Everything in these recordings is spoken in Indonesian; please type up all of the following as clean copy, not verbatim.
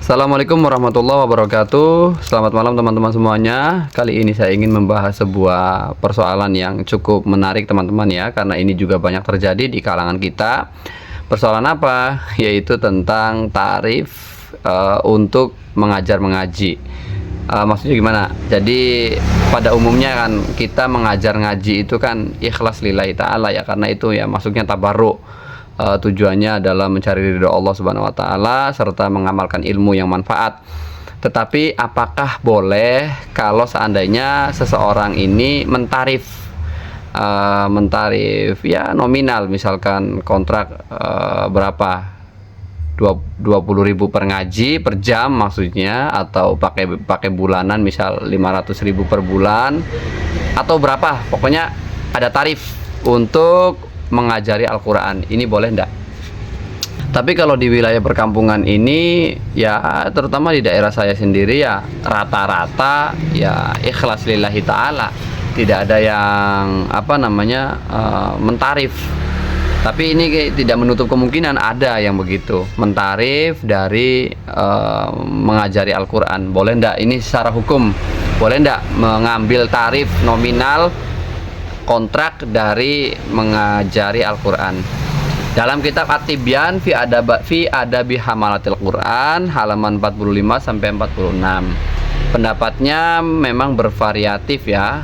Assalamualaikum warahmatullahi wabarakatuh. Selamat malam teman-teman semuanya. Kali ini saya ingin membahas sebuah persoalan yang cukup menarik teman-teman ya, karena ini juga banyak terjadi di kalangan kita. Persoalan apa? Yaitu tentang tarif untuk mengajar mengaji. Maksudnya gimana? Jadi pada umumnya kan kita mengajar ngaji itu kan ikhlas lillahi ta'ala ya, karena itu ya masuknya tabarruk. Tujuannya adalah mencari ridho Allah Subhanahu wa taala serta mengamalkan ilmu yang manfaat. Tetapi apakah boleh kalau seandainya seseorang ini mentarif ya nominal, misalkan kontrak berapa, 20.000 per ngaji per jam maksudnya, atau pakai bulanan misal 500.000 per bulan atau berapa, pokoknya ada tarif untuk mengajari Al-Quran. Ini boleh enggak? Tapi kalau di wilayah perkampungan ini ya, terutama di daerah saya sendiri ya, rata-rata ya ikhlas lillahi ta'ala, tidak ada yang mentarif. Tapi ini tidak menutup kemungkinan ada yang begitu, mentarif dari mengajari Al-Quran. Boleh enggak? Ini secara hukum boleh enggak mengambil tarif nominal kontrak dari mengajari Al-Quran? Dalam kitab At-Tibyan fi adabi hamalatil Quran halaman 45 sampai 46. Pendapatnya memang bervariatif ya,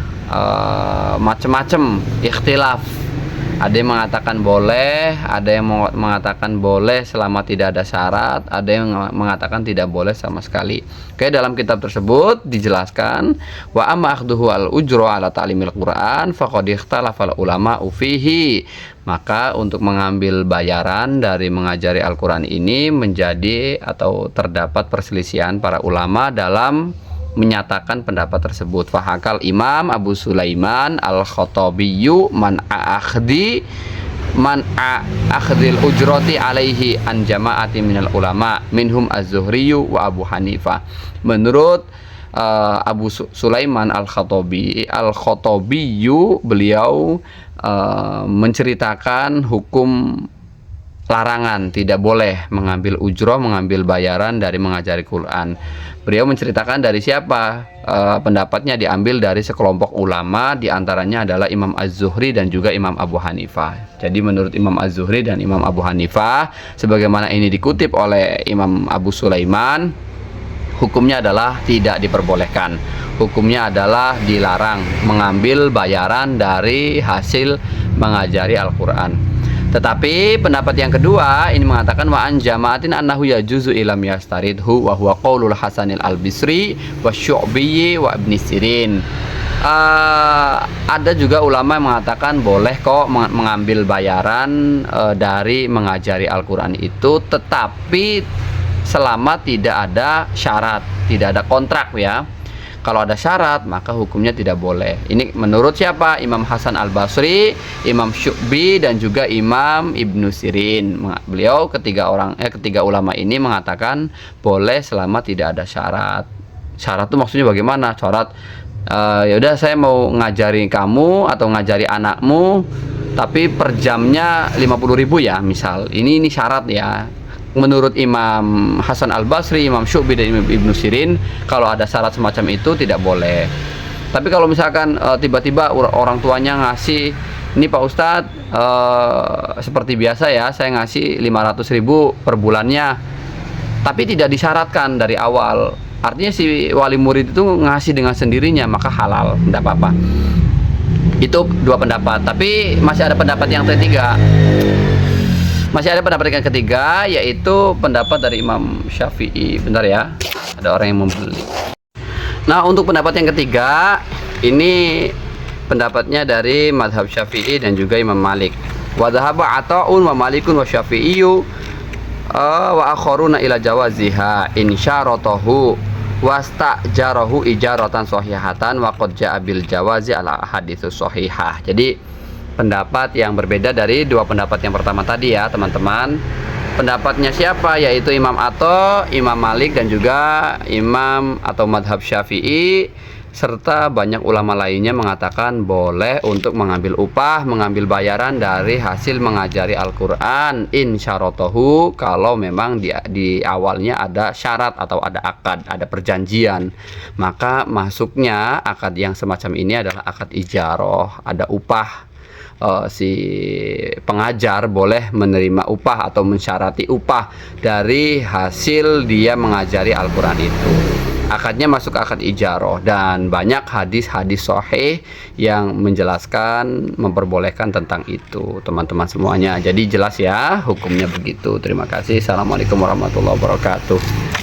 macam-macam, ikhtilaf. Ada yang mengatakan boleh, ada yang mengatakan boleh selama tidak ada syarat, ada yang mengatakan tidak boleh sama sekali. Oke, dalam kitab tersebut dijelaskan wa amma akhduhu al ujra ala ta'limil Quran faqad ikhtalafa ulama fihi. Maka untuk mengambil bayaran dari mengajari Al-Quran ini menjadi atau terdapat perselisihan para ulama dalam menyatakan pendapat tersebut. Fahakal Imam Abu Sulaiman Al-Khattabiyu man akhdil ujrati alaihi an jama'ati minal ulama minhum Az-Zuhriyu wa Abu Hanifah. Menurut Abu Sulaiman Al-Khattabiyu, beliau menceritakan hukum larangan, tidak boleh mengambil ujroh, mengambil bayaran dari mengajari Quran. Beliau menceritakan dari siapa? Pendapatnya diambil dari sekelompok ulama, diantaranya adalah Imam Az-Zuhri dan juga Imam Abu Hanifah. Jadi menurut Imam Az-Zuhri dan Imam Abu Hanifah, sebagaimana ini dikutip oleh Imam Abu Sulaiman, hukumnya adalah tidak diperbolehkan. Hukumnya adalah dilarang mengambil bayaran dari hasil mengajari Al-Quran. Tetapi pendapat yang kedua ini mengatakan wa an jama'atin annahu yajuzu ilam yastaridhu wa huwa qaulul Hasanil Al-Bisri wa Syu'bi wa Ibn Sirin. Ada juga ulama yang mengatakan boleh kok mengambil bayaran dari mengajari Al-Quran itu, tetapi selama tidak ada syarat, tidak ada kontrak ya. Kalau ada syarat maka hukumnya tidak boleh. Ini menurut siapa? Imam Hasan Al-Basri, Imam Syu'bi dan juga Imam Ibn Sirin. Beliau ketiga ulama ini mengatakan boleh selama tidak ada syarat. Syarat itu maksudnya bagaimana? Syarat ya udah, saya mau ngajari kamu atau ngajari anakmu tapi per jamnya 50.000 ya misal. Ini syarat ya. Menurut Imam Hasan Al-Basri, Imam Syu'bi dan Imam Ibn Sirin, kalau ada syarat semacam itu tidak boleh. Tapi kalau misalkan tiba-tiba orang tuanya ngasih, ini Pak Ustadz seperti biasa ya, saya ngasih 500.000 per bulannya, tapi tidak disyaratkan dari awal, artinya si wali murid itu ngasih dengan sendirinya, maka halal, tidak apa-apa. Itu dua pendapat. Tapi masih ada pendapat yang ketiga. Yaitu pendapat dari Imam Syafi'i. Bentar ya, ada orang yang membeli. Nah, untuk pendapat yang ketiga ini pendapatnya dari mazhab Syafi'i dan juga Imam Malik. Wa dhahaba Ata'un wa Malikun wa Syafi'iyyu wa akharuna ila jawaziha in syaratahu wastajarahu ijaratan sahihatan wa qad ja'a bil jawazi ala haditsus sahihah. Jadi pendapat yang berbeda dari dua pendapat yang pertama tadi ya teman-teman. Pendapatnya siapa? Yaitu Imam Atha, Imam Malik, dan juga Imam atau Madhab Syafi'i, serta banyak ulama lainnya mengatakan boleh untuk mengambil upah, mengambil bayaran dari hasil mengajari Al-Quran insyaratohu, kalau memang di awalnya ada syarat atau ada akad, ada perjanjian. Maka masuknya akad yang semacam ini adalah akad ijaroh, ada upah. Si pengajar boleh menerima upah atau mensyarati upah dari hasil dia mengajari Al-Quran itu. Akadnya masuk akad ijaroh, dan banyak hadis-hadis sahih yang menjelaskan, memperbolehkan tentang itu, teman-teman semuanya. Jadi jelas ya hukumnya begitu. Terima kasih. Assalamualaikum warahmatullahi wabarakatuh.